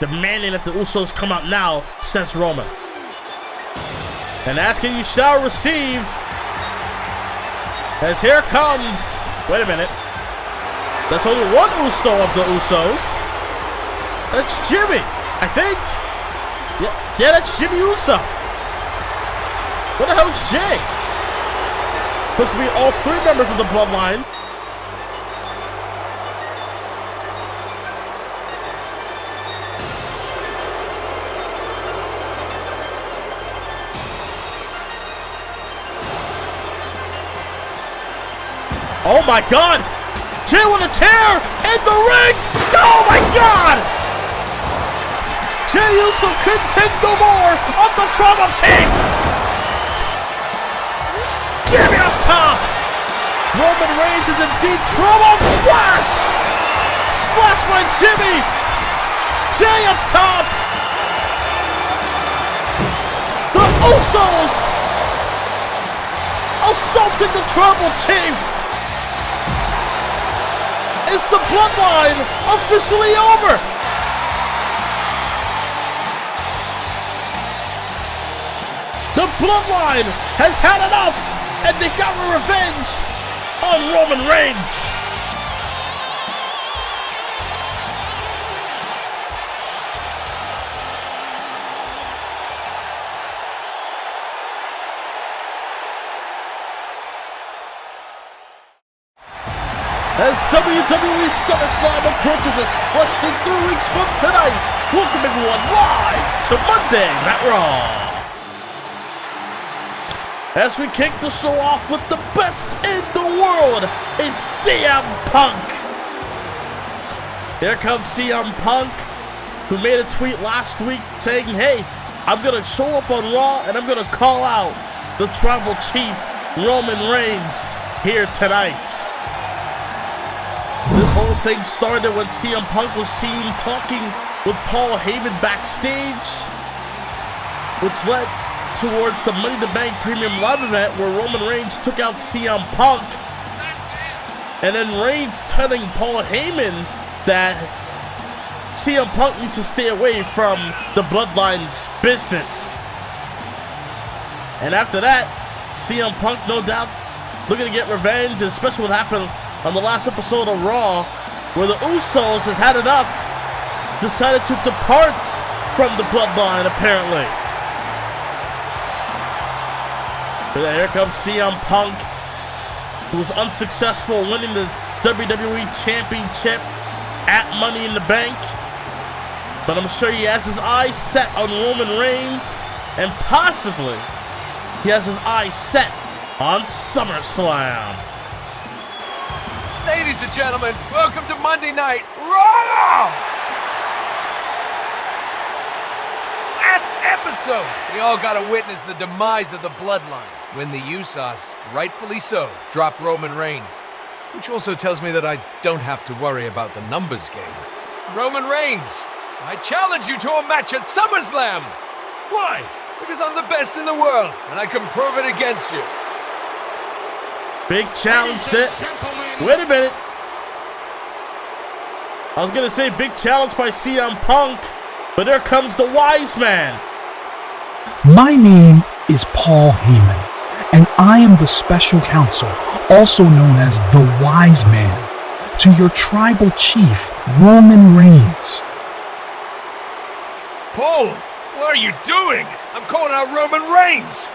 demanding that the Usos come out now, says Roman. And asking you shall receive. As here comes, wait a minute. That's only one Uso of the Usos. That's Jimmy, I think. Yeah, that's Jimmy Uso. What the hell's Jay? Supposed to be all three members of the bloodline. Oh my God! Jay with a chair in the ring! Oh my God! Jay Uso couldn't take no more of the Tribal Chief! Jimmy up top! Roman Reigns is in deep trouble! Splash! Splash by Jimmy! Jay up top! The Usos assaulting the Tribal Chief! Is the bloodline officially over? The bloodline has had enough, and they got revenge on Roman Reigns. As WWE SummerSlam approaches us less than 3 weeks from tonight, welcome everyone live to Monday Night Raw. As we kick the show off with the best in the world, it's CM Punk. Here comes CM Punk, who made a tweet last week saying, hey, I'm going to show up on Raw and I'm going to call out the Tribal Chief, Roman Reigns, here tonight. This whole thing started when CM Punk was seen talking with Paul Heyman backstage, which led towards the Money in the Bank Premium Live event where Roman Reigns took out CM Punk, and then Reigns telling Paul Heyman that CM Punk needs to stay away from the Bloodline's business. And after that, CM Punk, no doubt, looking to get revenge, especially what happened on the last episode of Raw, where the Usos has had enough, decided to depart from the Bloodline, apparently. But here comes CM Punk, who was unsuccessful winning the WWE Championship at Money in the Bank. But I'm sure he has his eyes set on Roman Reigns, and possibly he has his eyes set on SummerSlam. Ladies and gentlemen, welcome to Monday Night Raw! Last episode, we all got to witness the demise of the Bloodline when the Usos, rightfully so, dropped Roman Reigns. Which also tells me that I don't have to worry about the numbers game. Roman Reigns, I challenge you to a match at SummerSlam! Why? Because I'm the best in the world, and I can prove it against you. Big challenge there. Wait a minute. I was gonna say big challenge by CM Punk, but there comes the wise man. My name is Paul Heyman, and I am the special counsel, also known as the wise man, to your tribal chief, Roman Reigns. Paul, what are you doing? I'm calling out Roman Reigns,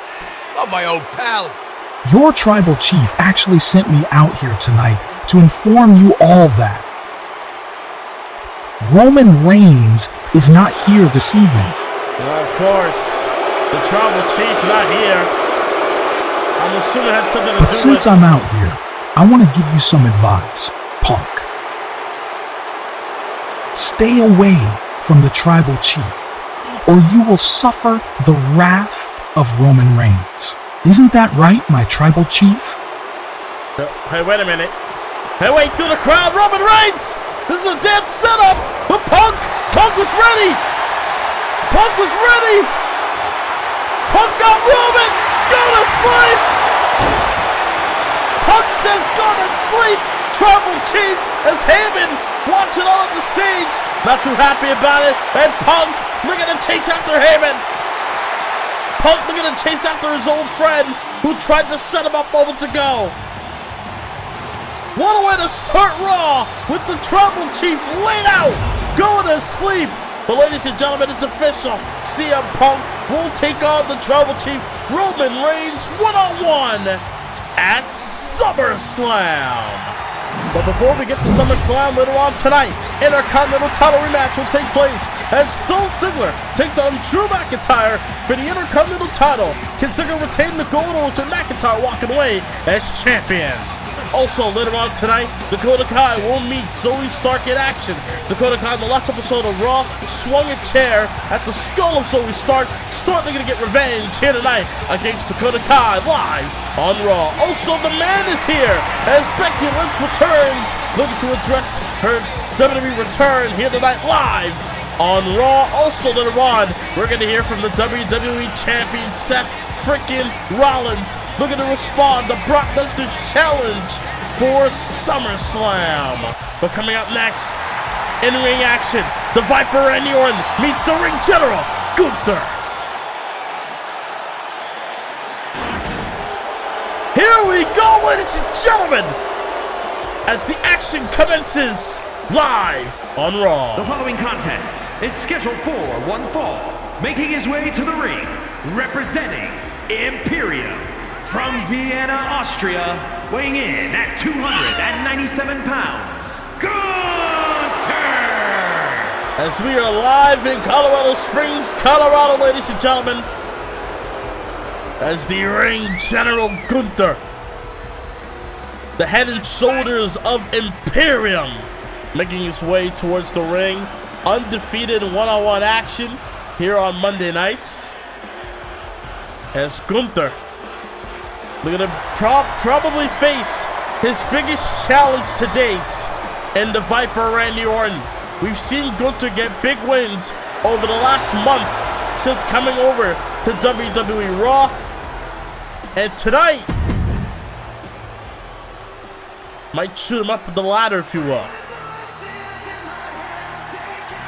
not my old pal. Your tribal chief actually sent me out here tonight to inform you all that Roman Reigns is not here this evening. Well, of course, the tribal chief not here. I'm assuming it had something to do with... But since I'm out here, I want to give you some advice, Punk. Stay away from the tribal chief, or you will suffer the wrath of Roman Reigns. Isn't that right, my tribal chief? Hey, wait a minute. Hey, wait, through the crowd, Roman Reigns! This is a damn setup! But Punk was ready! Punk was ready! Punk got Roman! Go to sleep! Punk says go to sleep! Tribal Chief as Heyman watching on the stage not too happy about it. And Punk looking to chase after Heyman. Punk looking to chase after his old friend who tried to set him up moments ago. What a way to start Raw with the Tribal Chief laid out, going to sleep. But ladies and gentlemen, it's official. CM Punk will take on the Tribal Chief Roman Reigns one-on-one at SummerSlam. But before we get to SummerSlam later on tonight, Intercontinental title rematch will take place as Dolph Ziggler takes on Drew McIntyre for the Intercontinental title. Can Ziggler retain the gold, or is McIntyre walking away as champion? Also, later on tonight, Dakota Kai will meet Zoe Stark in action. Dakota Kai in the last episode of Raw swung a chair at the skull of Zoe Stark. Stark looking to get revenge here tonight against Dakota Kai live on Raw. Also, the man is here as Becky Lynch returns, looking to address her WWE return here tonight live on Raw. Also, later on, we're going to hear from the WWE Champion Seth freaking Rollins, looking to respond to Brock Lesnar's challenge for SummerSlam. But coming up next, in-ring action, the Viper Randy Orton meets the ring general, Gunther. Here we go, ladies and gentlemen, as the action commences live on Raw. The following contest is scheduled for one fall, making his way to the ring, representing Imperium from Vienna, Austria, weighing in at 297 pounds, Gunther! As we are live in Colorado Springs, Colorado, ladies and gentlemen, as the ring general Gunther, the head and shoulders of Imperium, making his way towards the ring, undefeated one-on-one action here on Monday nights. As Gunther looking to probably face his biggest challenge to date in the Viper Randy Orton. We've seen Gunther get big wins over the last month since coming over to WWE Raw. And tonight, might shoot him up the ladder, if you will.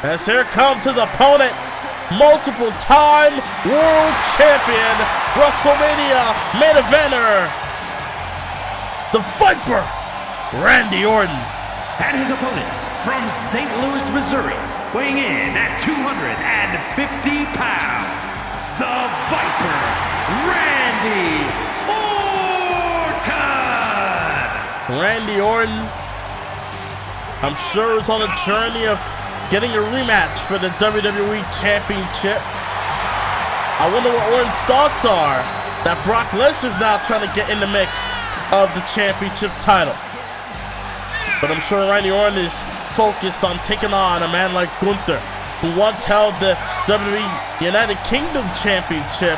As here comes his opponent, multiple-time world champion, WrestleMania main eventer, the Viper, Randy Orton. And his opponent from St. Louis, Missouri, weighing in at 250 pounds, the Viper, Randy Orton. Randy Orton, I'm sure, is on a journey of getting a rematch for the WWE Championship. I wonder what Orton's thoughts are that Brock Lesnar's now trying to get in the mix of the championship title. But I'm sure Randy Orton is focused on taking on a man like Gunther, who once held the WWE United Kingdom Championship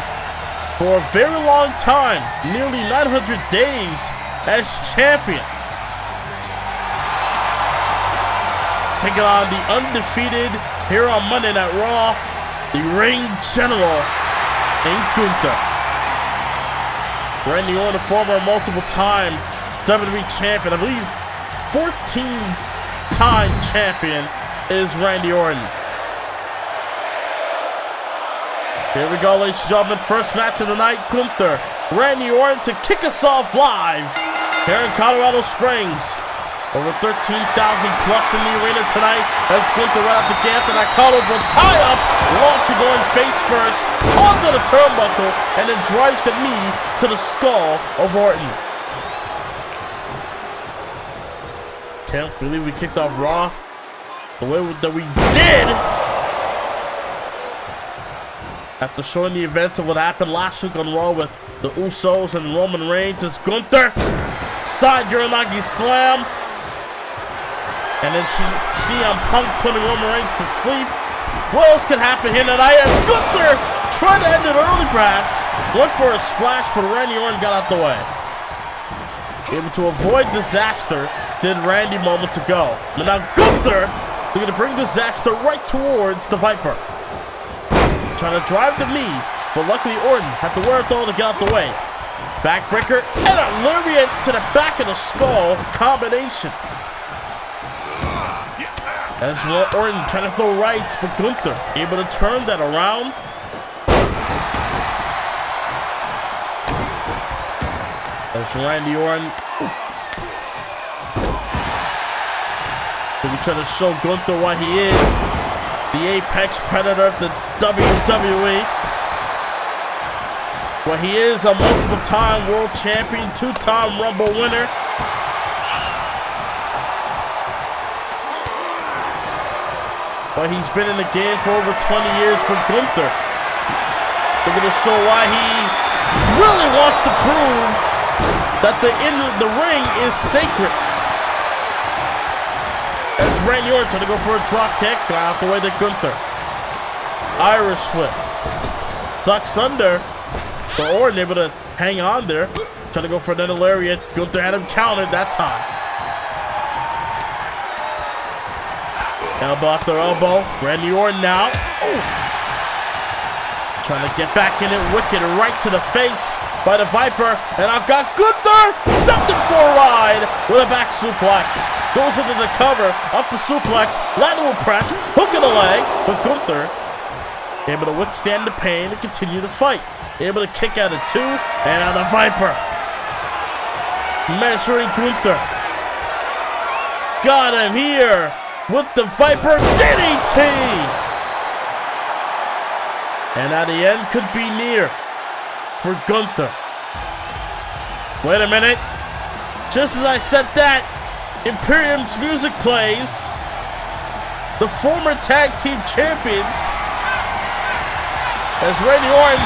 for a very long time, nearly 900 days as champion. Taking on the undefeated here on Monday Night Raw, the ring general in Gunther. Randy Orton, a former multiple-time WWE champion, I believe 14-time champion is Randy Orton. Here we go, ladies and gentlemen, first match of the night, Gunther, Randy Orton to kick us off live here in Colorado Springs. Over 13,000 plus in the arena tonight as Gunther right out the gate after that collarbone tie-up, launching going face first onto the turnbuckle and then drives the knee to the skull of Orton. Can't believe we kicked off Raw the way that we did after showing the events of what happened last week on Raw with the Usos and Roman Reigns. As Gunther, side Uranagi slam. And then CM Punk putting Roman Reigns to sleep. What else could happen here tonight as Gunther tried to end it early, perhaps. Went for a splash, but Randy Orton got out the way. Able to avoid disaster, did Randy moments ago. But now Gunther, they're going to bring disaster right towards the Viper. Trying to drive the knee, but luckily Orton had the wherewithal to get out the way. Backbreaker and a lariat to the back of the skull combination. As Orton trying to throw rights, but Gunther able to turn that around. As Randy Orton. He trying to show Gunther what he is. The apex predator of the WWE. Well, he is a multiple-time world champion, 2-time Rumble winner. But he's been in the game for over 20 years with Gunther. We're going to show why he really wants to prove that the ring is sacred. As Randy Orton trying to go for a drop kick, got out the way to Gunther. Irish whip. Ducks under. But Orton able to hang on there. Trying to go for another lariat. Gunther had him countered that time. Elbow after elbow. Randy Orton now. Ooh. Trying to get back in it. Wicked right to the face by the Viper. And I've got Gunther. Something for a ride with a back suplex. Goes into the cover. Off the suplex. Lateral press. Hook in the leg. But Gunther able to withstand the pain and continue to fight. Able to kick out of 2 and out of Viper. Measuring Gunther. Got him here with the Viper DDT. And at the end could be near for Gunther. Wait a minute. Just as I said that, Imperium's music plays. The former tag team champions. As Randy Orton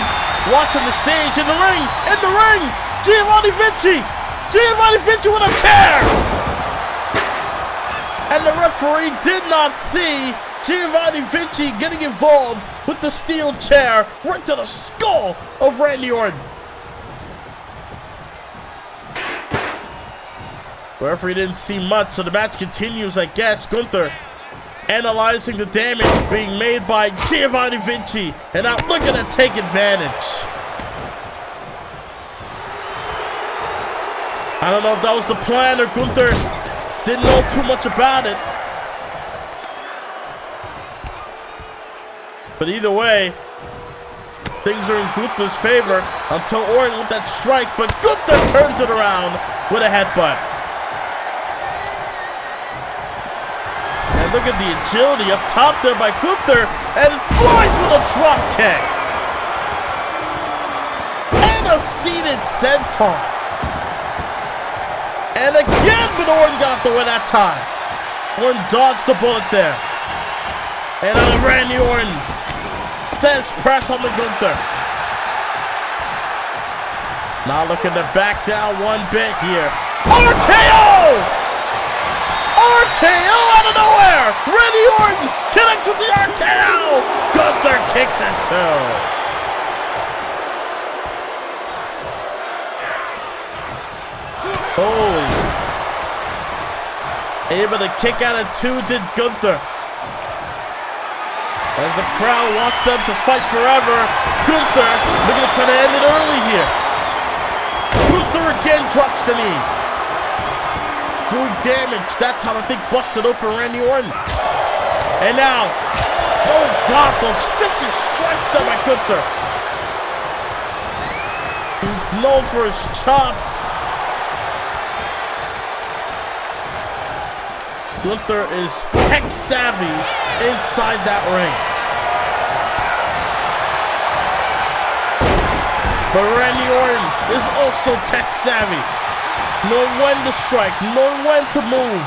watching the stage in the ring. Giovanni Vinci with a chair. And the referee did not see Giovanni Vinci getting involved with the steel chair right to the skull of Randy Orton. The referee didn't see much, so the match continues, I guess. Gunther analyzing the damage being made by Giovanni Vinci and not looking to take advantage. I don't know if that was the plan or Gunther didn't know too much about it. But either way, things are in Gunther's favor until Orton with that strike, but Gunther turns it around with a headbutt. And look at the agility up top there by Gunther, and flies with a drop kick. And a seated senton. And again, but Orton got the win that time. Orton dodged the bullet there. And on Randy Orton. Tense press on the Gunther. Now looking to back down one bit here. RKO! RKO out of nowhere! Randy Orton connects with the RKO! Gunther kicks it too. Holy. Able to kick out of 2 did Gunther. As the crowd wants them to fight forever, Gunther looking to try to end it early here. Gunther again drops the knee. Doing damage. That time I think busted open Randy Orton. And now, oh God, those vicious strikes there by Gunther. He's known for his chops. Gunther is tech savvy inside that ring. But Randy Orton is also tech savvy. Knowing when to strike, knowing when to move.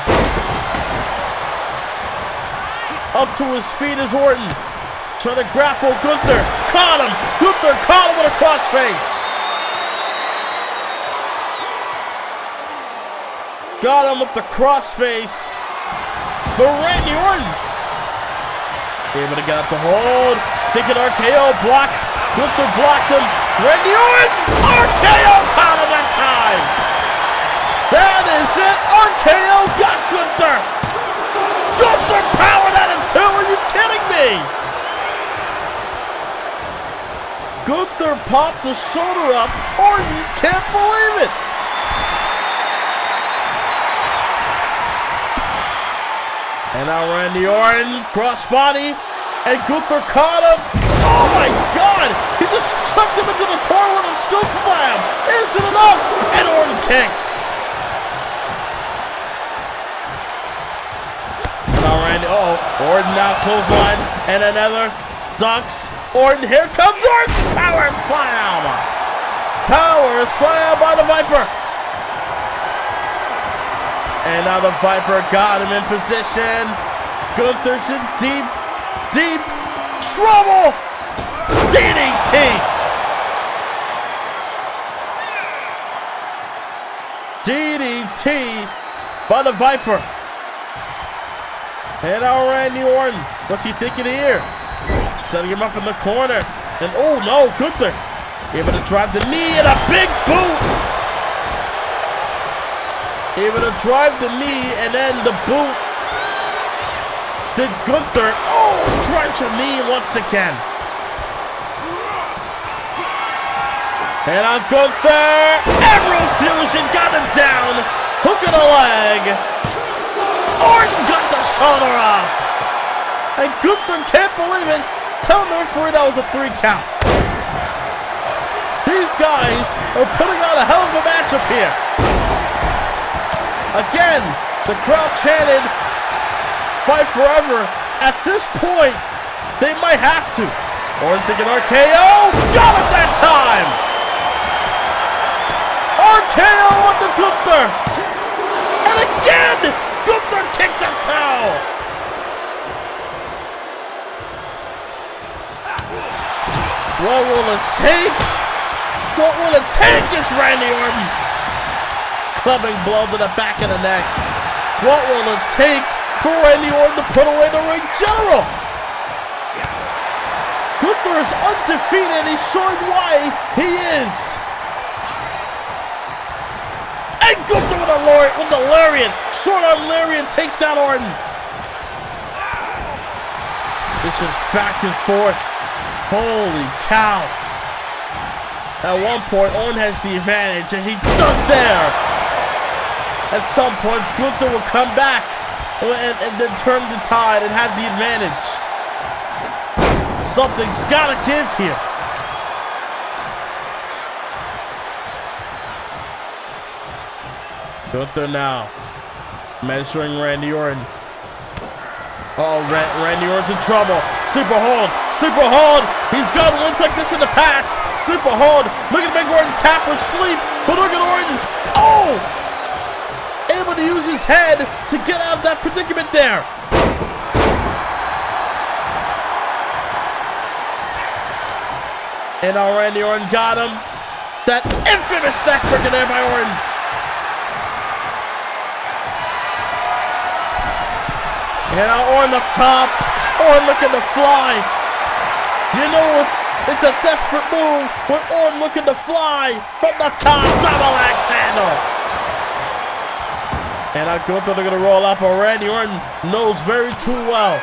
Up to his feet is Orton. Trying to grapple Gunther. Caught him. Gunther caught him with a crossface. Got him with the crossface. But Randy Orton able to get up the hold. Taking RKO, blocked. Gunther blocked him. Randy Orton, RKO caught him that time. That is it. RKO got Gunther. Gunther powered at him too. Are you kidding me? Gunther popped the shoulder up. Orton can't believe it. And now Randy Orton, crossbody, and Gunther caught him. Oh my God! He just chucked him into the corner with a scoop slam. Isn't enough? And Orton kicks. And now Randy, Orton now clothesline, and another ducks. Orton, here comes Orton. Power slam. Power slam by the Viper. And now the Viper got him in position. Gunther's in deep trouble. DDT. DDT by the Viper. And now Randy Orton. What's he thinking here? Setting him up in the corner. And oh no, Gunther able to drive the knee and a big boot. Able to drive the knee and then the boot. Then Gunther, drives the knee once again. And on Gunther, Emerald Fusion got him down. Hook of the leg. Orton got the shoulder up. And Gunther can't believe it. Telling the referee that was a 3 count. These guys are putting on a hell of a matchup here. Again, the crowd chanted, "Fight forever." At this point, they might have to. Orton thinking RKO. Got it that time. RKO on the Gunther. And again, Gunther kicks a toe. What will it take? What will it take is Randy Orton. Clubbing blow to the back of the neck. What will it take for Randy Orton to put away the ring general? Gunther is undefeated. He's showing why he is. And Gunther with the lariat. Short arm lariat takes down Orton. It's just back and forth. Holy cow. At one point, Orton has the advantage as he does there. At some points, Gunther will come back and then turn the tide and have the advantage. Something's got to give here. Gunther now measuring Randy Orton. Randy Orton's in trouble. Super hold. Super hold. He's got wins like this in the past. Super hold. Look at Big Orton tap or sleep. But look at Orton. Able to use his head to get out of that predicament there. And now Randy Orton got him. That infamous neckbreaker there by Orton. And now Orton up top. Orton looking to fly. You know, it's a desperate move when Orton looking to fly from the top. Double axe handle. And now Gunther they're going to roll up, but Randy Orton knows very too well.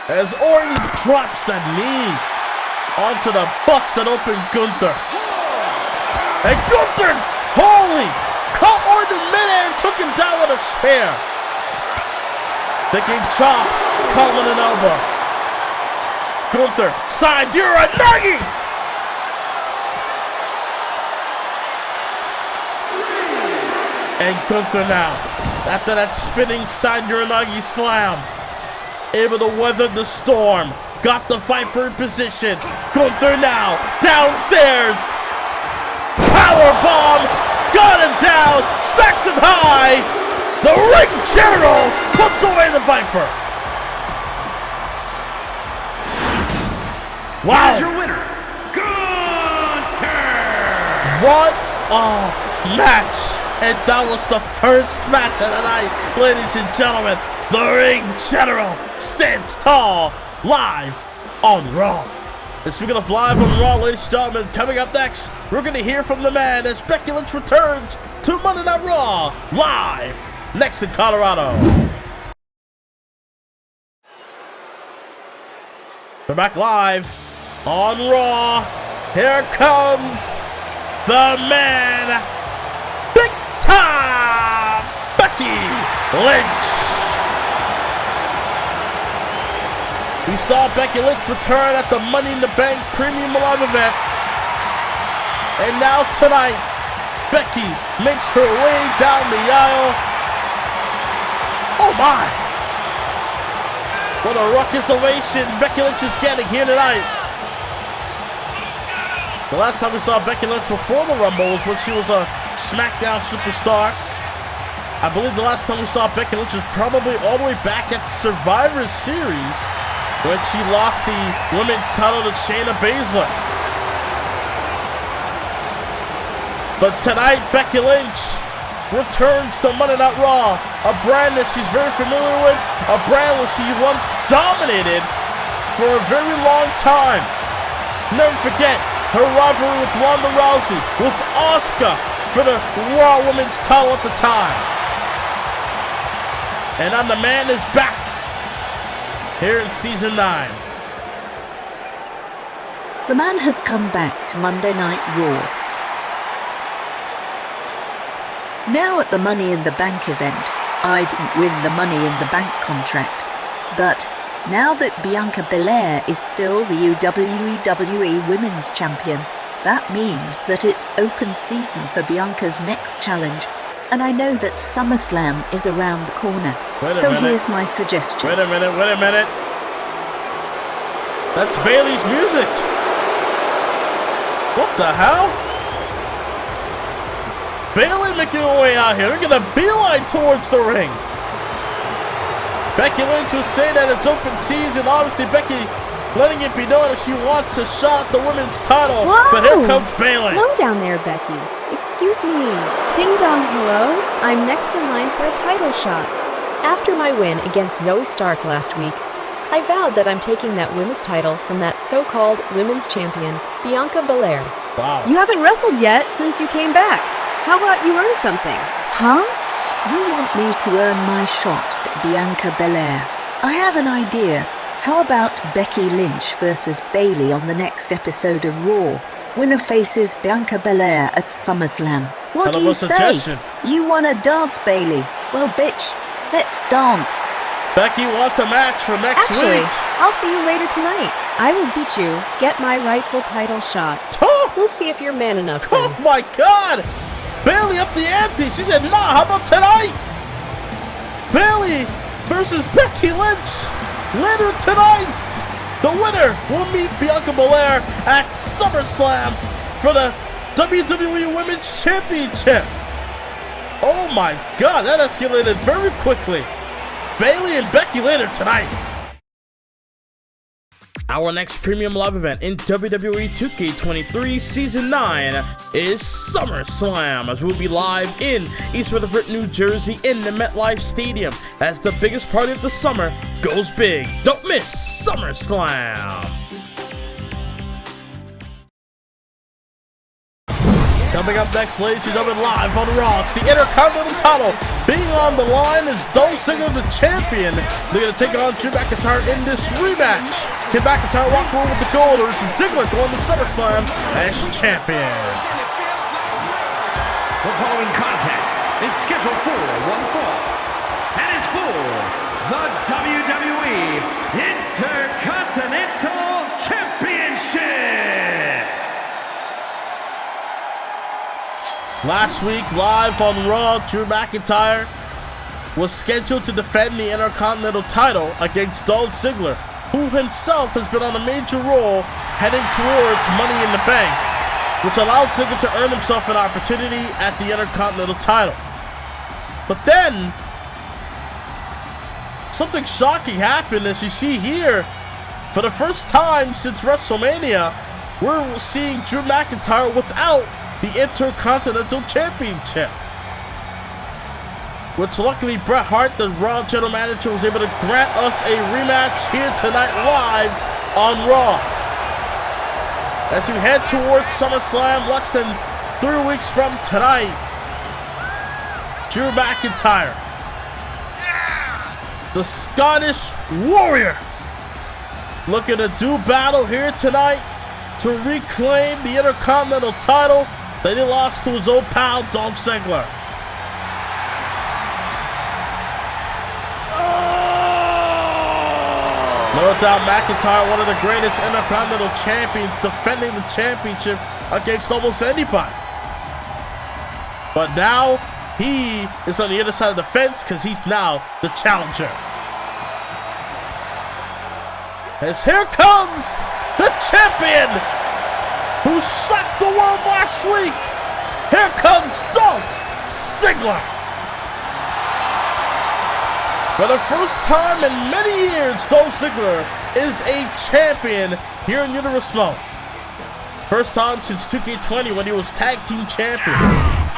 As Orton drops the knee onto the busted open Gunther. And Gunther, caught Orton in midair and took him down with a spear. Thinking chop, caught him with an elbow. Gunther, side, you're a nuggie! And Gunther now, after that spinning side Uranagi slam, able to weather the storm, got the Viper in position. Gunther now, downstairs. Power bomb, got him down, stacks him high. The ring general puts away the Viper. Wow. Here's your winner, Gunther. What a match. And that was the first match of the night, ladies and gentlemen. The Ring General stands tall, live on Raw. And speaking of live on Raw, ladies and gentlemen, coming up next, we're going to hear from the man as Becky Lynch returns to Monday Night Raw, live next in Colorado. We're back live on Raw. Here comes the man, Becky Lynch. We saw Becky Lynch return at the Money in the Bank Premium Live event. And now tonight, Becky makes her way down the aisle. Oh my! What a ruckus ovation Becky Lynch is getting here tonight. The last time we saw Becky Lynch before the Rumble was when she was a SmackDown superstar. I believe the last time we saw Becky Lynch was probably all the way back at Survivor Series when she lost the women's title to Shayna Baszler. But tonight, Becky Lynch returns to Monday Night Raw, a brand that she's very familiar with, a brand where she once dominated for a very long time. Never forget her rivalry with Ronda Rousey, with Asuka for the Raw Women's title at the time. And the man is back here in Season 9. The man has come back to Monday Night Raw. Now at the Money in the Bank event, I didn't win the Money in the Bank contract, but now that Bianca Belair is still the WWE Women's Champion, that means that it's open season for Bianca's next challenge, and I know that SummerSlam is around the corner. So here's my suggestion. Wait a minute. That's Bayley's music. What the hell? Bayley making her way out here. We're gonna beeline towards the ring. Becky Lynch was saying that it's open season. Obviously, Becky letting it be known that she wants a shot at the women's title. Whoa! But here comes Bayley. Slow down there, Becky. Excuse me. Ding dong, hello. I'm next in line for a title shot. After my win against Zoe Stark last week, I vowed that I'm taking that women's title from that so-called women's champion, Bianca Belair. Wow. You haven't wrestled yet since you came back. How about you earn something? Huh? You want me to earn my shot at Bianca Belair? I have an idea. How about Becky Lynch versus Bayley on the next episode of Raw? Winner faces Bianca Belair at SummerSlam. What do you say? You want to dance, Bayley? Well, bitch, let's dance. Becky wants a match for next Actually, week. I'll see you later tonight. I will beat you, get my rightful title shot. Oh, We'll see if you're man enough oh then. my God! Bayley up the ante. She said, nah, how about tonight? Bayley versus Becky Lynch. Later tonight, the winner will meet Bianca Belair at SummerSlam for the WWE Women's Championship. Oh my God, that escalated very quickly. Bayley and Becky later tonight. Our next premium live event in WWE 2K23 Season 9 is SummerSlam, as we'll be live in East Rutherford, New Jersey in the MetLife Stadium as the biggest party of the summer goes big. Don't miss SummerSlam. Coming up next, ladies and gentlemen, live on Raw, it's the Intercontinental title being on the line as Dolph Ziggler, the champion. They're going to take on Drew McIntyre in this rematch. Can McIntyre walk away with the gold, or is Ziggler going to SummerSlam as champion? The following contest is scheduled for one fall and is for the WWE Intercontinental Championship. Last week, live on Raw, Drew McIntyre was scheduled to defend the Intercontinental title against Dolph Ziggler, who himself has been on a major role heading towards Money in the Bank, which allowed Ziggler to earn himself an opportunity at the Intercontinental title. But then, something shocking happened. As you see here, for the first time since WrestleMania, we're seeing Drew McIntyre without the Intercontinental Championship, which luckily Bret Hart, the Raw General Manager, was able to grant us a rematch here tonight live on Raw. As we head towards SummerSlam less than 3 weeks from tonight, Drew McIntyre, the Scottish Warrior, looking to do battle here tonight to reclaim the Intercontinental title that he lost to his old pal Dolph Ziggler. No doubt McIntyre, one of the greatest Intercontinental champions, defending the championship against almost anybody. But now he is on the other side of the fence because he's now the challenger. As here comes the champion who shocked the world last week. Here comes Dolph Ziggler. For the first time in many years, Dolph Ziggler is a champion here in Universal. First time since 2K20 when he was tag team champion.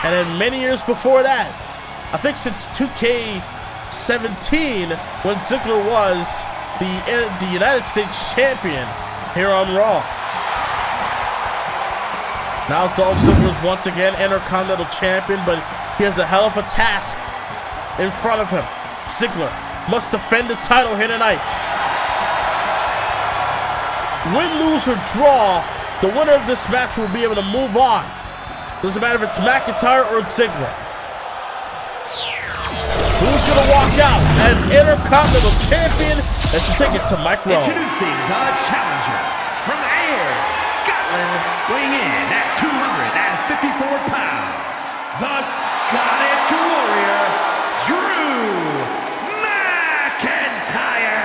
And then many years before that, I think since 2K17 when Ziggler was the United States champion here on Raw. Now Dolph Ziggler is once again Intercontinental champion, but he has a hell of a task in front of him. Ziggler must defend the title here tonight. Win, lose, or draw, the winner of this match will be able to move on. Doesn't matter if it's McIntyre or Ziggler. Who's going to walk out as Intercontinental champion as you take it to Mike Rowe? Introducing the challenger from Ayr, Scotland, weighing in at 254 pounds, the Scottish Warrior, Drew McIntyre.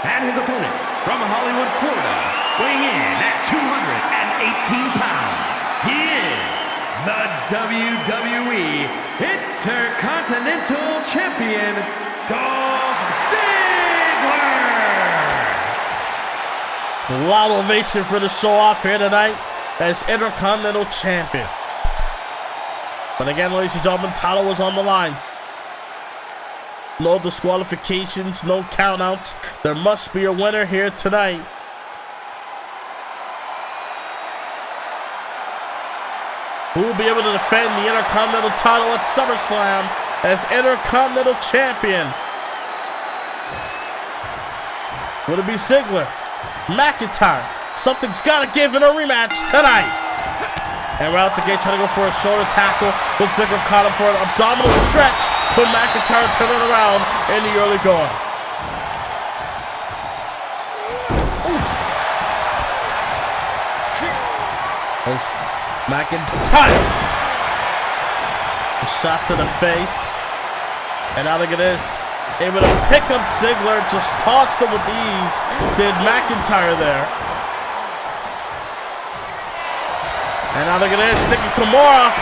And his opponent from Hollywood, Florida, weighing in at 218 pounds, he is the WWE Intercontinental Champion, Dolph Ziggler. Loud ovation for the show off here tonight as Intercontinental Champion. But again, ladies and gentlemen, title was on the line. No disqualifications, no countouts. There must be a winner here tonight. Who will be able to defend the Intercontinental title at SummerSlam as Intercontinental Champion? Will it be Ziggler? McIntyre? Something's got to give in a rematch tonight. And right out the gate, trying to go for a shoulder tackle, but Ziggler caught him for an abdominal stretch, but McIntyre turning around in the early going. Oof. There's McIntyre. A shot to the face. And now look at this. Able to pick up Ziggler, just tossed him with ease. Did McIntyre there. And now look at this, sticking Kimura.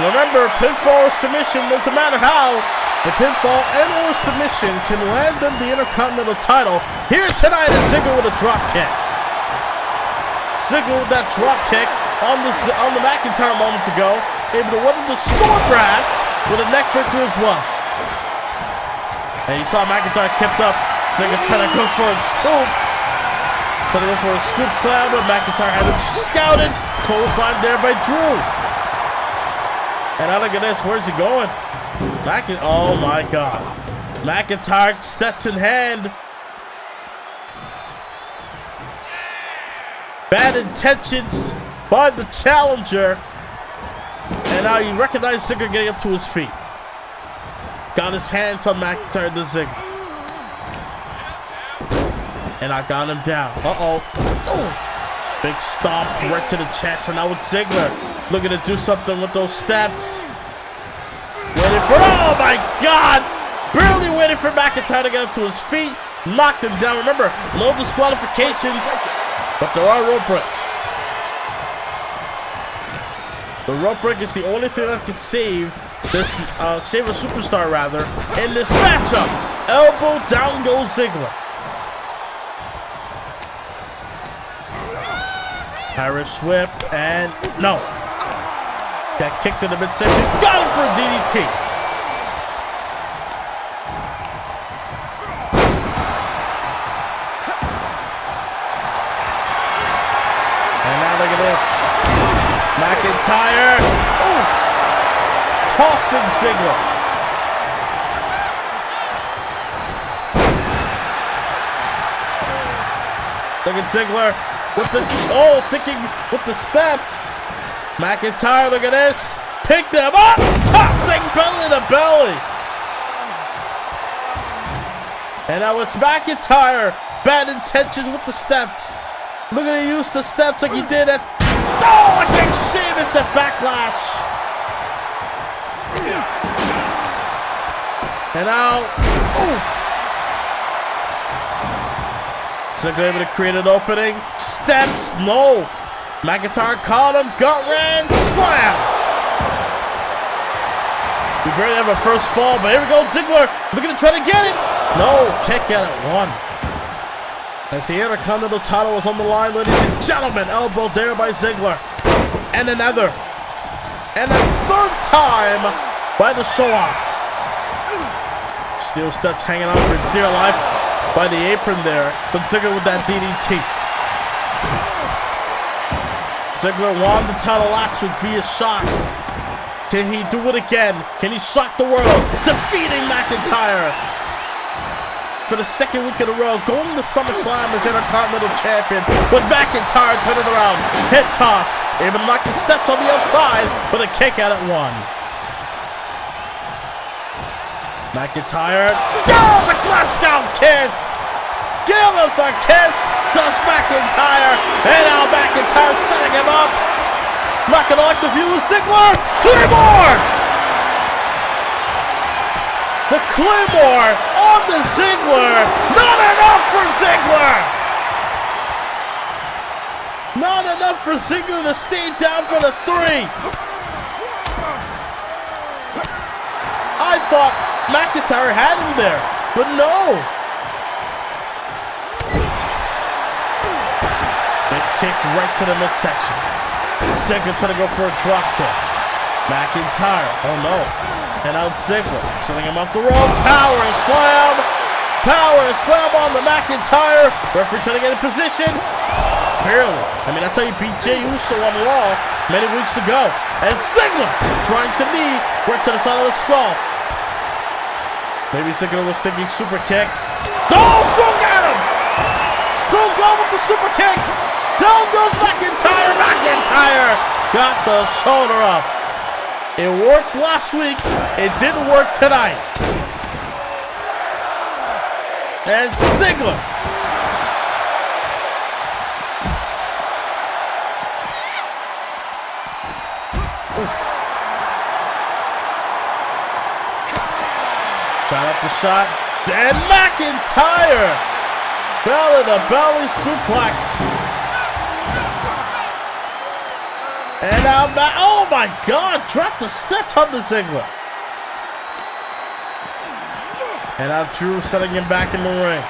Remember, pinfall or submission, doesn't matter how. A pinfall and or submission can land them the Intercontinental title. Here tonight is Ziggler with a drop kick. Ziggler with that drop kick on the McIntyre moments ago. Able to weather the Storm Brats with a neck breaker as well. And you saw McIntyre kept up. Ziggler trying to go for a scoop. Trying to go for a scoop slam, but McIntyre had him scouted. Clothesline there by Drew. And now look at this. Where's he going? Oh my God. McIntyre steps in hand. Bad intentions by the challenger. And now you recognize Ziggler getting up to his feet. Got his hands on McIntyre to Ziggler. And I got him down. Uh-oh. Oh. Big stomp right to the chest. And now with Ziggler looking to do something with those steps. Waiting for, oh my God! Barely waiting for McIntyre to get up to his feet. Knocked him down. Remember, no disqualifications, but there are rope breaks. The rope break is the only thing that can save this, save a superstar rather, in this matchup. Elbow down goes Ziggler. Irish whip, and no. Got kicked in the midsection. Got him for a DDT. And now look at this. McIntyre. Oh! Tossing Ziggler. Look at Ziggler. With the, thinking with the steps. McIntyre, look at this. Pick them up. Tossing belly to belly. And now it's McIntyre. Bad intentions with the steps. Look at him use the steps like he did at... Oh, against Sheamus at Backlash. And now... Oh! Ziggler able to create an opening. Steps, no. McIntyre caught him. Gut wrench, slam. We barely have a first fall, but here we go. Ziggler looking to try to get it. No, kick out at 1. As the Intercontinental title was on the line, ladies and gentlemen, elbow there by Ziggler. And another. And a third time by the show-off. Steel steps hanging on for dear life by the apron there. But Ziggler with that DDT. Ziggler won the title last week via shock. Can he do it again? Can he shock the world? Defeating McIntyre for the second week in a row, going to SummerSlam as Intercontinental Champion, with McIntyre turning around. Hit toss. Even knocking steps on the outside, but a kick out at 1. McIntyre. Oh, the Glasgow kiss! Give us a kiss! Does McIntyre. And now McIntyre setting him up. Not gonna like the view of Ziggler. Claymore! The Claymore on the Ziggler. Not enough for Ziggler. Not enough for Ziggler to stay down for the 3. I thought McIntyre had him there, but no. Big kick right to the midsection. Ziggler trying to go for a drop kick. McIntyre, oh no. And out Ziggler, sending him off the rope. Power slam. Power slam on the McIntyre. Referee trying to get in position. Barely. I mean, that's how you beat Jey Uso on Raw many weeks ago. And Ziggler drives the knee right to the side of the skull. Maybe Ziggler was thinking super kick. Oh, still got him. Still going with the super kick. Down goes McIntyre. McIntyre got the shoulder up. It worked last week. It didn't work tonight. And Ziggler. Oof. Shot up the shot. And McIntyre. Belly to belly suplex. And now, oh my God, dropped the steps on the Ziggler. And now Drew setting him back in the ring.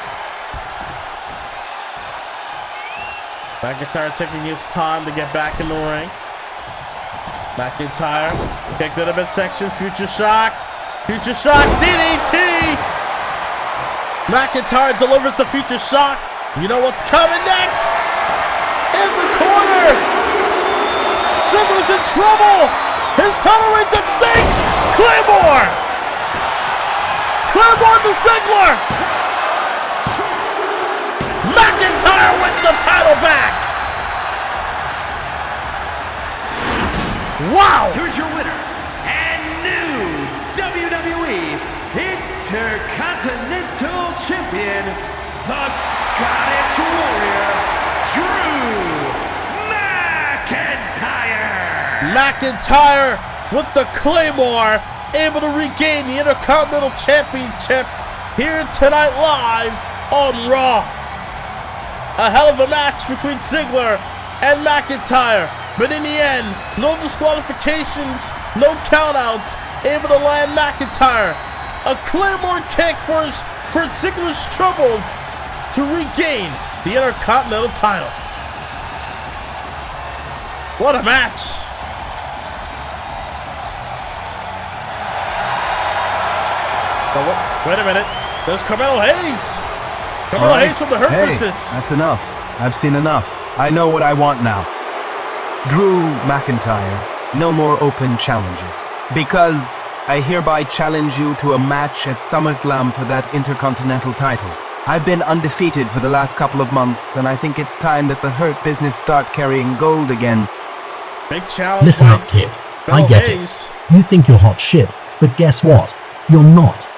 McIntyre taking his time to get back in the ring. McIntyre, kick to the midsection, future shock. Future shock, DDT. McIntyre delivers the future shock. You know what's coming next? In the corner. Ziggler's in trouble! His title reigns at stake! Claymore! Claymore to Ziggler! McIntyre wins the title back! Wow! Here's your winner, and new WWE Intercontinental Champion, the Scottish Warrior, Drew McIntyre with the Claymore, able to regain the Intercontinental Championship here tonight live on Raw. A hell of a match between Ziggler and McIntyre, but in the end, no disqualifications, no countouts, able to land McIntyre. A Claymore kick for Ziggler's troubles to regain the Intercontinental title. What a match! Wait a minute. There's Carmelo Hayes. Carmelo Hayes from the Hurt Business. That's enough. I've seen enough. I know what I want now. Drew McIntyre, no more open challenges. Because I hereby challenge you to a match at SummerSlam for that Intercontinental title. I've been undefeated for the last couple of months, and I think it's time that the Hurt Business start carrying gold again. Big challenge. Listen up, kid. I get it. You think you're hot shit, but guess what? You're not.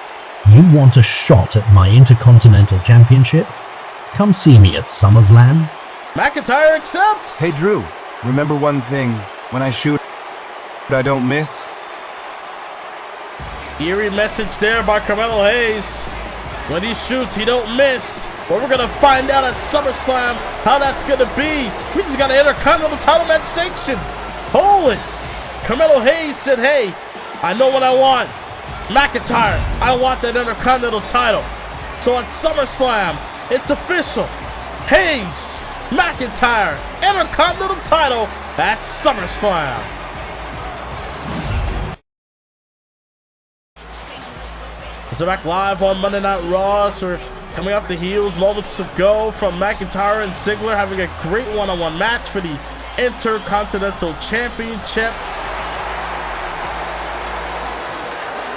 You want a shot at my Intercontinental Championship? Come see me at SummerSlam. McIntyre accepts. Hey Drew, remember one thing. When I shoot, I don't miss. Eerie message there by Carmelo Hayes. When he shoots, he don't miss. Well, we're going to find out at SummerSlam how that's going to be. We just got an Intercontinental title match sanctioned. Holy. Carmelo Hayes said, hey, I know what I want. McIntyre, I want that Intercontinental title. So at SummerSlam, it's official. Hayes, McIntyre, Intercontinental title at SummerSlam. So back live on Monday Night Raw. So we're coming off the heels moments ago from McIntyre and Ziggler having a great one-on-one match for the Intercontinental Championship.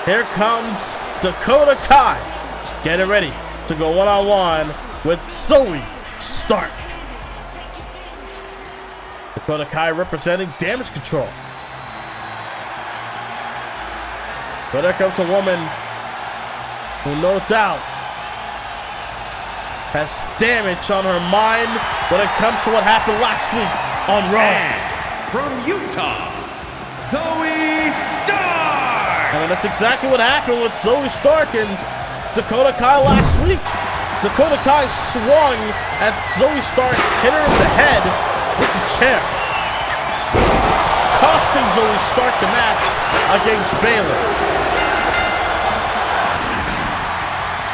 Here comes Dakota Kai, getting ready to go one-on-one with Zoe Stark. Dakota Kai representing Damage Control. But there comes a woman who no doubt has damage on her mind when it comes to what happened last week on Raw. And from Utah, Zoe Stark! And that's exactly what happened with Zoe Stark and Dakota Kai last week. Dakota Kai swung at Zoe Stark, hit her in the head with the chair, costing Zoe Stark the match against Bayley.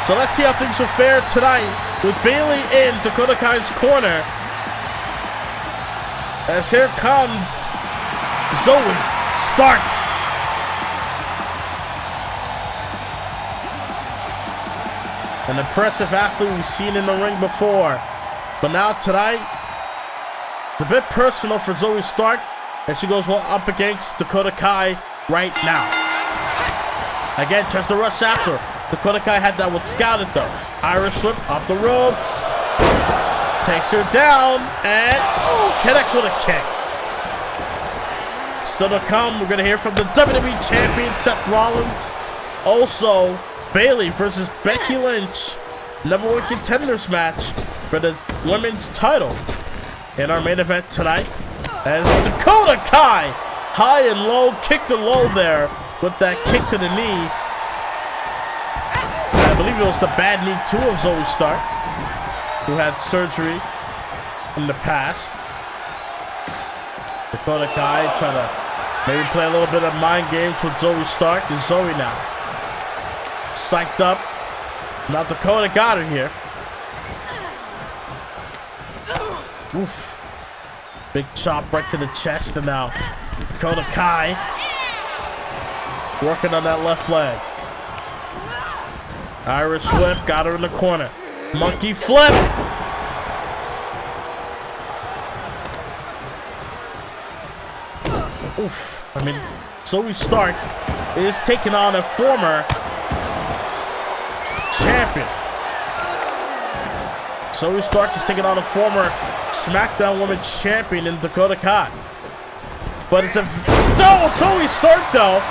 So let's see how things will fare tonight with Bayley in Dakota Kai's corner. As here comes Zoe Stark. An impressive athlete we've seen in the ring before. But now tonight, it's a bit personal for Zoe Stark as she goes up against Dakota Kai right now. Again, tries to rush after. Dakota Kai had that one scouted though. Irish whip off the ropes. Takes her down and connects with a kick. Still to come, we're going to hear from the WWE Champion Seth Rollins. Also, Bayley versus Becky Lynch. #1 contenders match for the women's title. In our main event tonight, as Dakota Kai, high and low, kicked her low there with that kick to the knee. I believe it was the bad knee too of Zoe Stark, who had surgery in the past. Dakota Kai trying to maybe play a little bit of mind games with Zoe Stark. And Zoe now psyched up. Now Dakota got her here. Oof. Big chop right to the chest, and now Dakota Kai working on that left leg. Irish whip, got her in the corner. Monkey flip. Oof. I mean, Zoe Stark is taking on a former champion. Zoe Stark is taking on a former SmackDown Women's Champion in Dakota Kai. But it's a... Oh, Zoe Stark, though,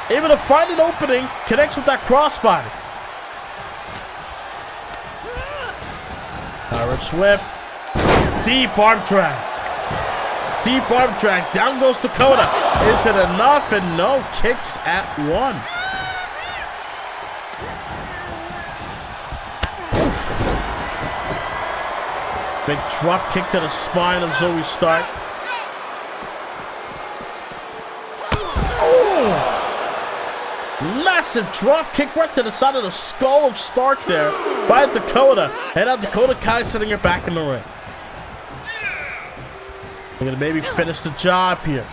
able to find an opening, connects with that crossbody. Irish whip. Deep arm drag. Deep arm drag. Down goes Dakota. Is it enough? And no, kicks at one. Oof. Big drop kick to the spine of Zoe Stark. Oh! Massive drop kick right to the side of the skull of Stark there by Dakota. And now Dakota Kai sending her back in the ring. We're going to maybe finish the job here.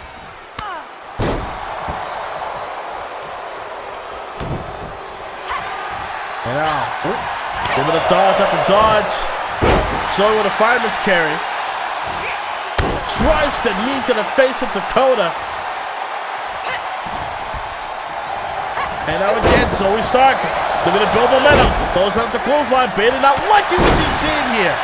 And now, give it a dodge after dodge. Zoe with a fireman's carry. Drives the knee to the face of Dakota. And now again, Zoe Stark looking to build momentum. Goes out the clothesline. Bayley not liking what she's seeing here.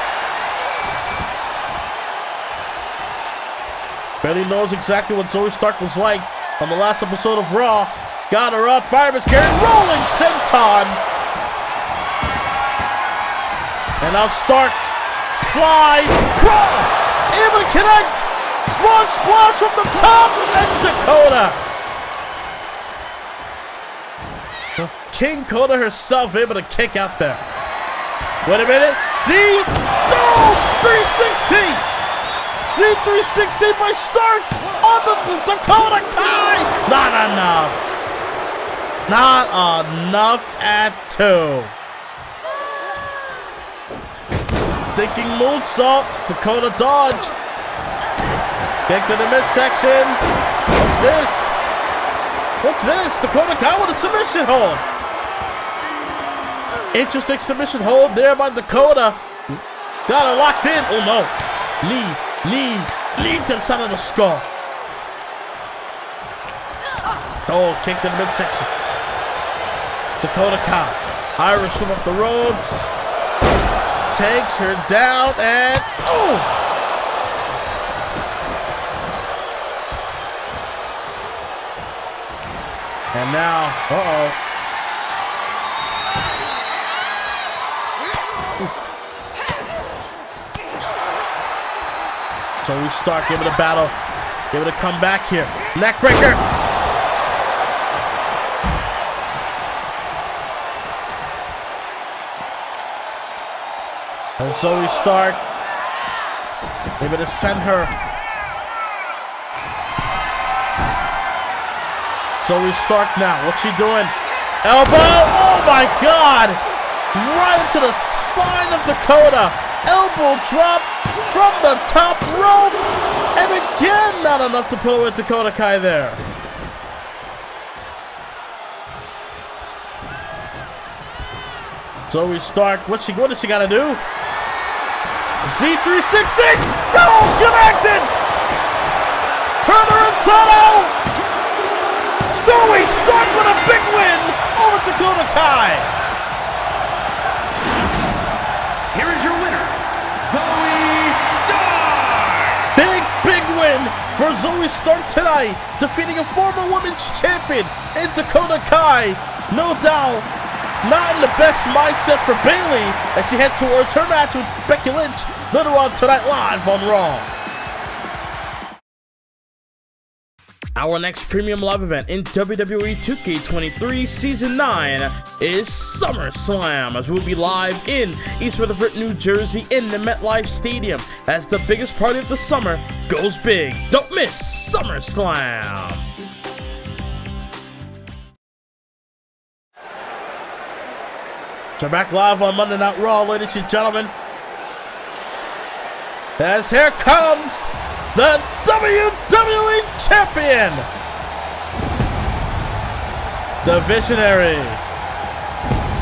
Bayley knows exactly what Zoe Stark was like on the last episode of Raw. Got her up. Fireman's carry. Rolling senton. And now Stark flies. Crawl. Able to connect. Front splash from the top. And Dakota. King Coda herself able to kick out there. Wait a minute. See? Oh! 360! See 360 by Stark on the Dakota Kai! Not enough. Not enough at 2. Stinking moonsault. Dakota dodged. Kick to the midsection. What's this? What's this? Dakota Kai with a submission hold. Interesting submission hold there by Dakota. Got her locked in. Oh no. Knee to the side of the skull. Oh, kick to the midsection. Dakota Kai. Irish from up the ropes. Takes her down and oh! And now, Zoe Stark able to battle, able to come back here. Neckbreaker. And Zoe Stark able to send her. Zoe Stark now, what's she doing? Elbow, oh my God! Right into the spine of Dakota. Elbow drop from the top rope. And again, not enough to put away Dakota Kai there. Zoe Stark, what is she gotta do? Z360! Oh, connected! Turn her inside out! Zoe Stark with a big win over Dakota Kai. Here is your winner, Zoe Stark. Big win for Zoe Stark tonight, defeating a former women's champion in Dakota Kai. No doubt, not in the best mindset for Bayley as she heads towards her match with Becky Lynch later on tonight live on Raw. Our next premium live event in WWE 2K23 Season 9 is SummerSlam, as we'll be live in East Rutherford, New Jersey in the MetLife Stadium as the biggest party of the summer goes big. Don't miss SummerSlam! So back live on Monday Night Raw, ladies and gentlemen. As here comes the WWE Champion, the Visionary,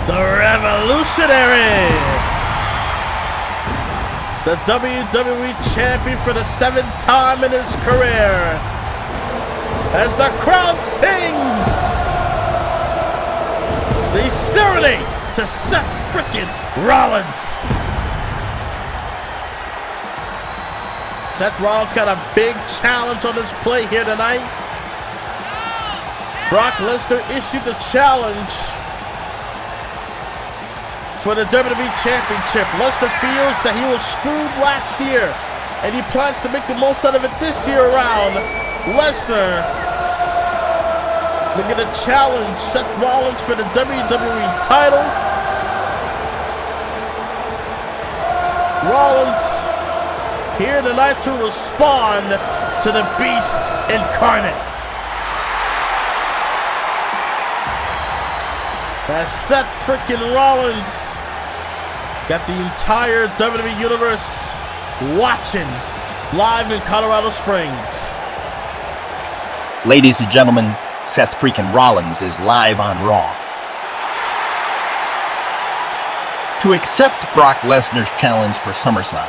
the Revolutionary, the WWE Champion for the 7th time in his career, as the crowd sings the serenade to Seth frickin' Rollins. Seth Rollins got a big challenge on his plate here tonight. Brock Lesnar issued the challenge for the WWE Championship. Lesnar feels that he was screwed last year, and he plans to make the most out of it this year around. Lesnar looking to challenge Seth Rollins for the WWE title. Rollins here tonight to respond to the Beast incarnate. As Seth frickin' Rollins got the entire WWE Universe watching live in Colorado Springs. Ladies and gentlemen, Seth freaking Rollins is live on Raw. To accept Brock Lesnar's challenge for SummerSlam.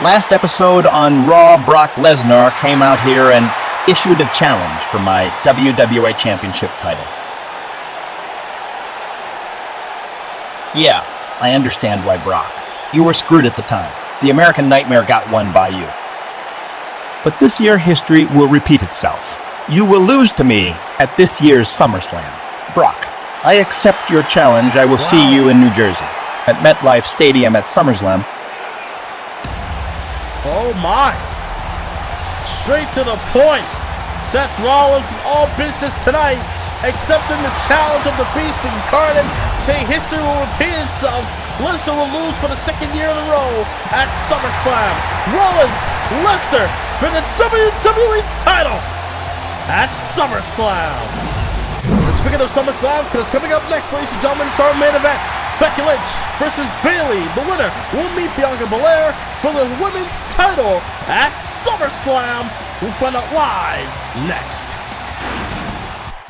Last episode on Raw, Brock Lesnar came out here and issued a challenge for my WWE Championship title. Yeah, I understand why, Brock. You were screwed at the time. The American Nightmare got won by you. But this year history will repeat itself. You will lose to me at this year's SummerSlam. Brock, I accept your challenge. I will see you in New Jersey at MetLife Stadium at SummerSlam. Oh my! Straight to the point. Seth Rollins is all business tonight, accepting the challenge of the Beast incarnate, saying history will repeat itself. Lesnar will lose for the second year in a row at SummerSlam. Rollins, Lesnar for the WWE title at SummerSlam. And speaking of SummerSlam, coming up next, ladies and gentlemen, it's our main event. Becky Lynch versus Bayley. The winner will meet Bianca Belair for the women's title at SummerSlam. We'll find out live next.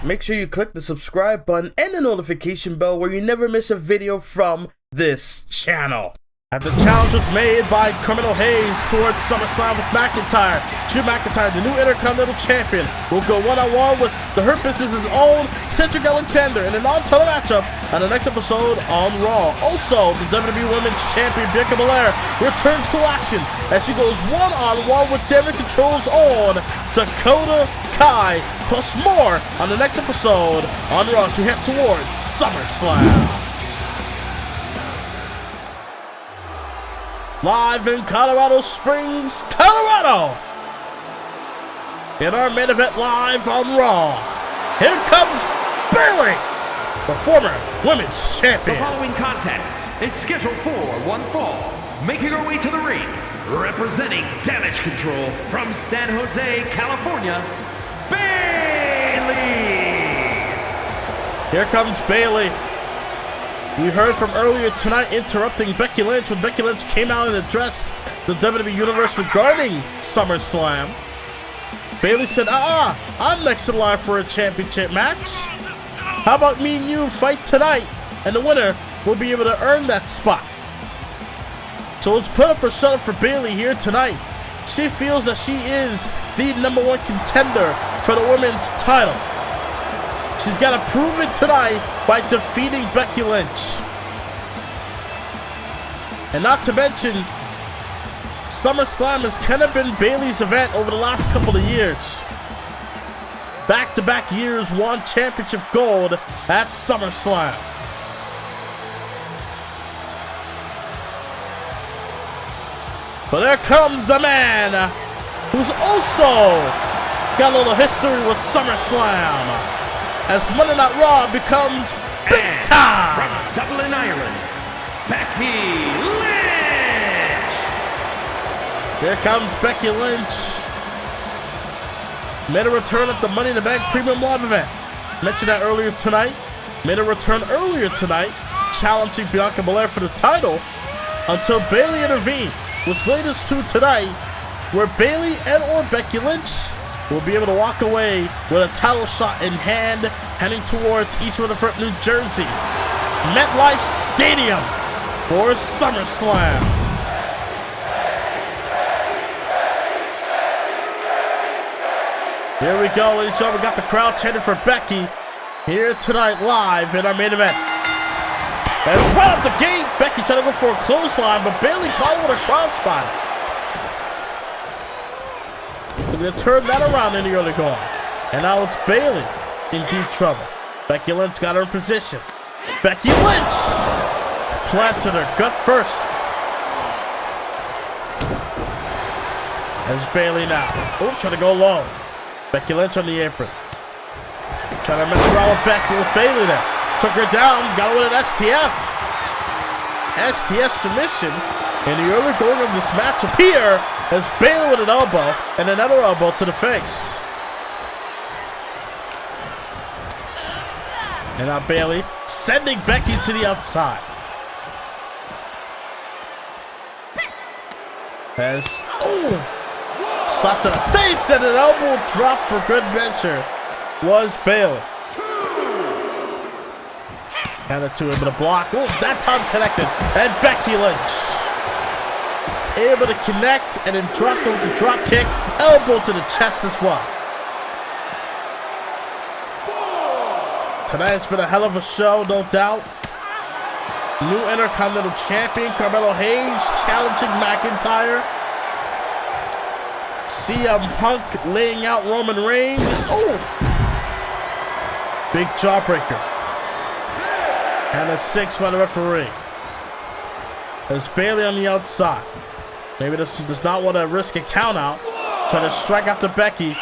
Make sure you click the subscribe button and the notification bell where you never miss a video from this channel. After the challenge was made by Carmelo Hayes towards SummerSlam with McIntyre, Drew McIntyre, the new Intercontinental Champion, will go one-on-one with the Hurt Business's own Cedric Alexander in a non-title matchup on the next episode on Raw. Also, the WWE Women's Champion Bianca Belair returns to action as she goes one-on-one with Damage Control's own Dakota Kai, plus more on the next episode on Raw as we head towards SummerSlam. Live in Colorado Springs, Colorado. In our main event live on Raw, here comes Bayley, the former women's champion. The following contest is scheduled for one fall. Making her way to the ring, representing Damage Control from San Jose, California, Bayley. Here comes Bayley. We heard from earlier tonight interrupting Becky Lynch when Becky Lynch came out and addressed the WWE Universe regarding SummerSlam. Bayley said, I'm next in line for a championship match. How about me and you fight tonight, and the winner will be able to earn that spot. So let's put up or shut up for Bayley here tonight. She feels that she is the #1 contender for the women's title. She's got to prove it tonight by defeating Becky Lynch. And not to mention, SummerSlam has kind of been Bayley's event over the last couple of years. Back-to-back years, won championship gold at SummerSlam. But there comes the man who's also got a little history with SummerSlam, as Monday Night Raw becomes big time. From Dublin, Ireland, Becky Lynch. Here comes Becky Lynch. Made a return at the Money in the Bank Premium Live event. Mentioned that earlier tonight. Made a return earlier tonight, challenging Bianca Belair for the title until Bayley intervened, which led us to tonight, where Bayley and or Becky Lynch will be able to walk away with a title shot in hand, heading towards East Rutherford, New Jersey, MetLife Stadium for SummerSlam. Here we go, ladies and gentlemen. We got the crowd chanting for Becky here tonight live in our main event. As right up the gate, Becky trying to go for a clothesline, but Bayley caught her with a crossbody. We're going to turn that around in the early going. And now it's Bayley in deep trouble. Becky Lynch got her in position. Becky Lynch planted her gut first. There's Bayley now. Oh, trying to go low. Becky Lynch on the apron. Trying to mess around with Becky with Bayley there. Took her down, got her with an STF. STF submission in the early going of this match appear as Bayley with an elbow and another elbow to the face. And now Bayley sending Becky to the outside. As, slapped to the face and an elbow drop for good measure was Bayley. Counted to him with a block. Oh, that time connected. And Becky Lynch able to connect and then dropped with the drop kick. Elbow to the chest as well. Tonight's been a hell of a show, no doubt. New Intercontinental Champion Carmelo Hayes challenging McIntyre. CM Punk laying out Roman Reigns. Oh! Big jawbreaker. And a 6 by the referee. There's Bayley on the outside. Maybe this does not want to risk a count out. Trying to strike out to Becky.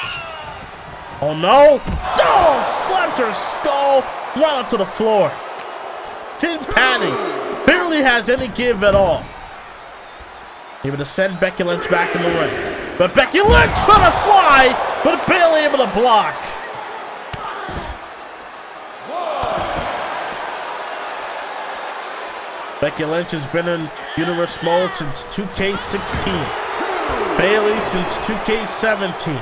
Oh no! Oh! Slaps her skull right onto the floor. Tin Patty barely has any give at all. Able to send Becky Lynch back in the ring. But Becky Lynch trying to fly, but Bayley able to block. Becky Lynch has been in universe mode since 2K16. Bayley since 2K17.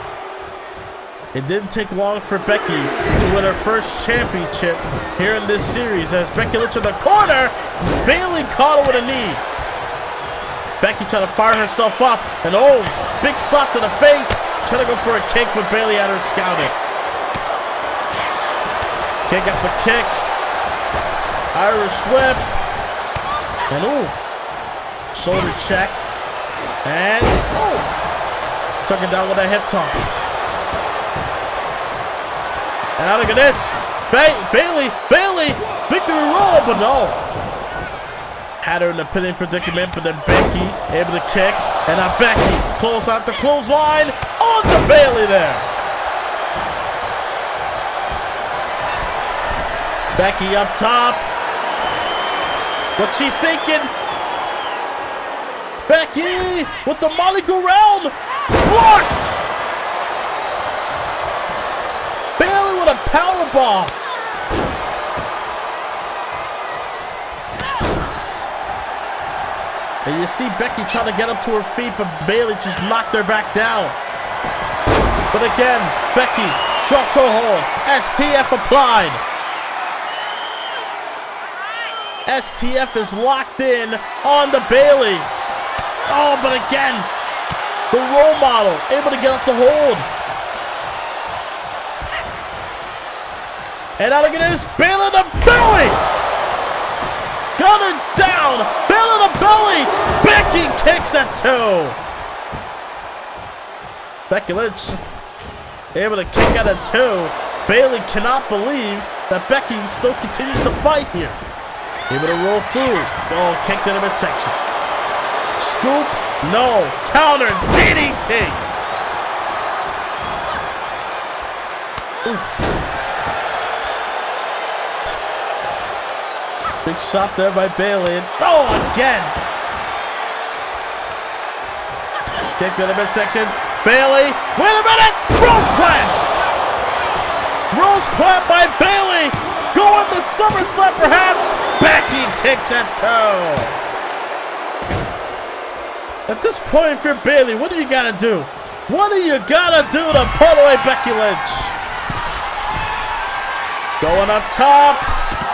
It didn't take long for Becky to win her first championship here in this series as Becky Lynch in the corner. Bayley caught her with a knee. Becky trying to fire herself up. And oh, big slap to the face. Trying to go for a kick, but Bayley had her scouting. Kick after kick. Irish whip. And ooh, shoulder check. And oh, took it down with a hip toss. And now look at this. Bayley, victory roll, but no. Had her in a pinning predicament, but then Becky able to kick. And now Becky close out the clothesline. On to Bayley there. Becky up top. What's she thinking? Becky with the Molly Realm. Blocked. Bayley with a powerbomb. And you see Becky trying to get up to her feet, but Bayley just knocked her back down. But again, Becky dropped her hold. STF applied. STF is locked in on the Bayley. Oh, but again, the role model able to get up the hold. And now look at this, Bayley to belly. Got her down, Bayley to belly. Becky kicks at 2. Becky Lynch able to kick out at 2. Bayley cannot believe that Becky still continues to fight here. Able to roll through. Oh, kicked in the midsection. Scoop. No. Counter. DDT. Oof. Big shot there by Bayley. And oh, again. Kicked in the midsection. Bayley. Wait a minute. Rose plant. Rose plant by Bayley. Going to SummerSlam perhaps. Becky kicks at 2. At this point, if you're Bayley, what do you gotta do? What do you gotta do to put away Becky Lynch? Going up top.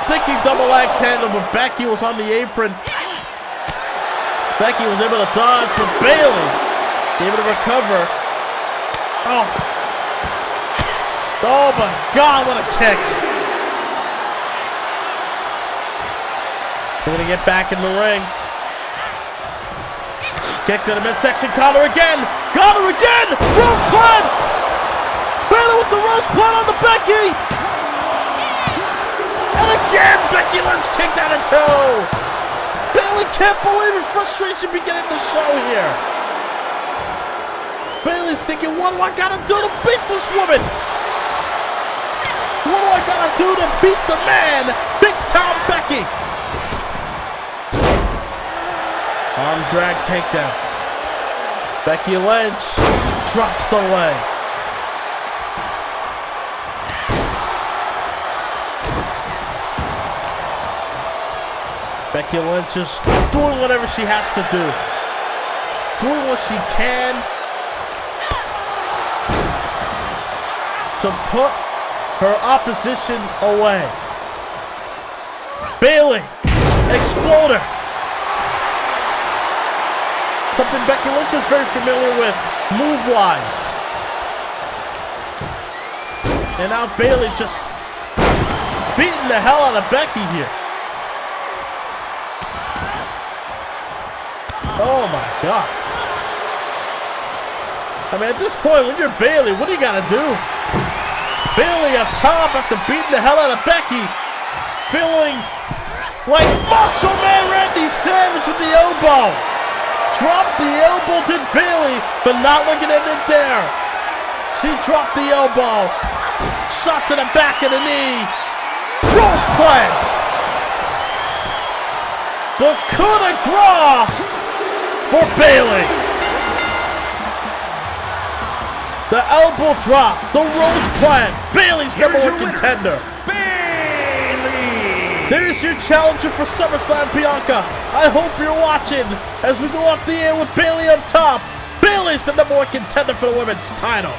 Thinking double axe handle, but Becky was on the apron. Becky was able to dodge, but Bayley able to recover. Oh. Oh my God, what a kick. They're gonna get back in the ring. Kick to the midsection, caught her again. Got her again! Rose plant! Bayley with the rose plant on the Becky! And again, Becky Lynch kicked out at 2. Bayley can't believe her frustration beginning to show here. Bayley's thinking, what do I gotta do to beat this woman? What do I gotta do to beat the man, Big Tom Becky? Arm drag takedown. Becky Lynch drops the leg. Becky Lynch is doing whatever she has to do. Doing what she can to put her opposition away. Bayley, exploder. Something Becky Lynch is very familiar with, move-wise. And now Bayley just beating the hell out of Becky here. Oh my God. I mean, at this point, when you're Bayley, what do you gotta do? Bayley up top after beating the hell out of Becky. Feeling like Macho Man Randy Savage with the elbow. Dropped the elbow to Bayley, but not looking at it there. She dropped the elbow. Shot to the back of the knee. Rose plant. The coup de grace for Bayley. The elbow drop. The rose plant. Bayley's number one contender. There's your challenger for SummerSlam, Bianca. I hope you're watching as we go off the air with Bayley up top. Bayley's the number one contender for the women's title.